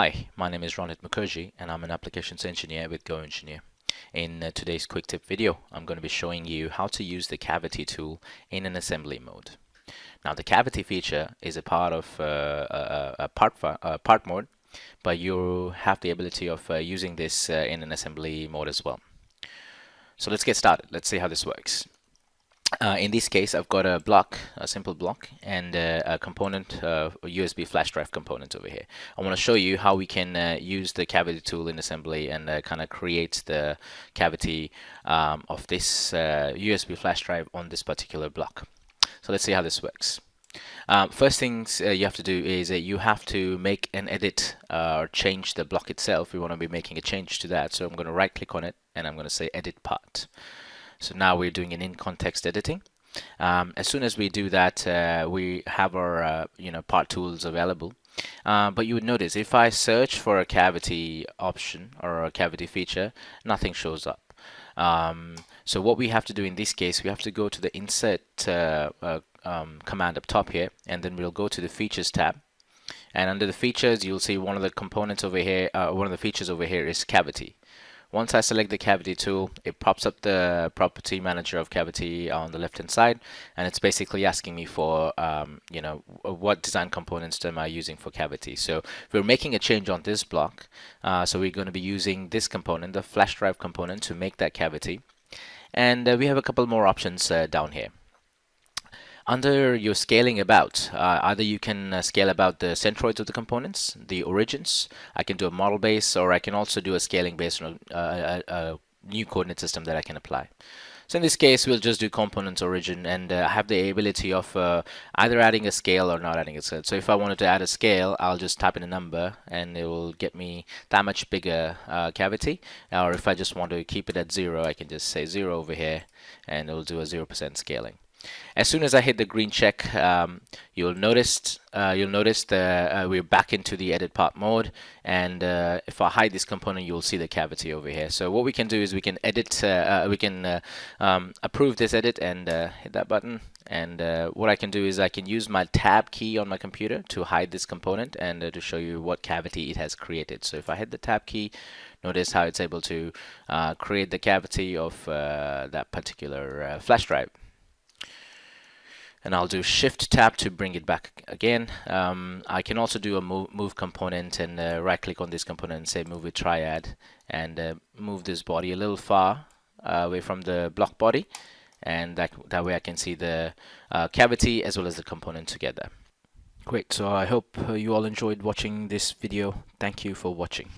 Hi, my name is Ronit Mukherjee and I'm an applications engineer with GoEngineer. In today's quick tip video, I'm going to be showing you how to use the cavity tool in an assembly mode. Now, the cavity feature is a part of a part mode, but you have the ability of using this in an assembly mode as well. So let's get started. Let's see how this works. In this case, I've got a simple block, and a component, a USB flash drive component over here. I want to show you how we can use the cavity tool in assembly and kind of create the cavity of this USB flash drive on this particular block. So let's see how this works. First things you have to do is you have to make an edit or change the block itself. We want to be making a change to that. So I'm going to right click on it and I'm going to say edit part. So now we're doing an in-context editing. As soon as we do that, we have our part tools available. But you would notice if I search for a cavity option or a cavity feature, nothing shows up. So what we have to do in this case, we have to go to the insert command up top here, and then we'll go to the features tab. And under the features, you'll see one of the components over here, one of the features over here is cavity. Once I select the cavity tool, it pops up the property manager of cavity on the left hand side, and it's basically asking me for what design components am I using for cavity. So we're making a change on this block, so we're going to be using this component, the flash drive component, to make that cavity. And we have a couple more options down here. Under your scaling about, either you can scale about the centroids of the components, the origins. I can do a model base, or I can also do a scaling based on a new coordinate system that I can apply. So in this case, we'll just do components origin, and have the ability of either adding a scale or not adding a scale. So if I wanted to add a scale, I'll just type in a number and it will get me that much bigger cavity. Or if I just want to keep it at 0, I can just say 0 over here and it will do a 0% scaling. As soon as I hit the green check, you'll notice we're back into the edit part mode, and if I hide this component, you'll see the cavity over here. So what we can do is we can edit, approve this edit and hit that button. And what I can do is I can use my tab key on my computer to hide this component and to show you what cavity it has created. So if I hit the tab key, notice how it's able to create the cavity of that particular flash drive. And I'll do Shift Tab to bring it back again. I can also do a move component and right click on this component and say move with triad, and move this body a little far away from the block body, and that way I can see the cavity as well as the component together. Great, so I hope you all enjoyed watching this video. Thank you for watching.